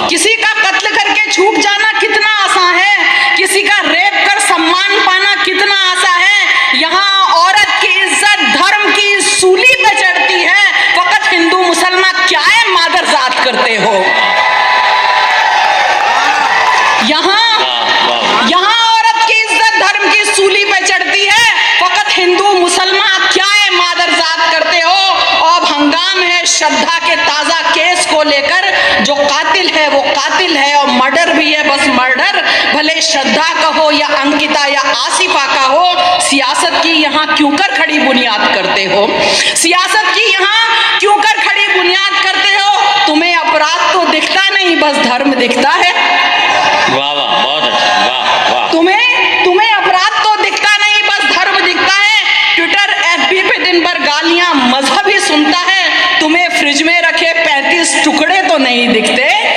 किसी का कत्ल करके छूट जाना कितना आसान है, किसी का रेप कर सम्मान पाना कितना आसान है। यहाँ औरत की इज्जत धर्म की सूली पे चढ़ती है, फकत हिंदू मुसलमान क्या है मादरजात करते हो। यहाँ औरत की इज्जत धर्म की सूली पे चढ़ती है, फकत हिंदू मुसलमान क्या है मादरजात करते हो। अब हंगाम है श्रद्धा के ताजा केस को लेकर, जो कातिल है वो कातिल है और मर्डर भी है बस मर्डर, भले श्रद्धा का हो या अंकिता या आसिफा का हो। सियासत की यहाँ क्यों कर खड़ी बुनियाद करते हो, सियासत की यहाँ क्यों कर खड़ी बुनियाद करते हो। तुम्हें अपराध तो दिखता नहीं बस धर्म दिखता है। वाह वाह, बहुत अच्छा, वाह वाह। तुम्हें अपराध तो दिखता नहीं बस धर्म दिखता है। ट्विटर एफबी पे दिन भर गालियां मजहब ही सुनता है, तुम्हें फ्रिज में रखे 35 टुकड़े तो नहीं दिखते।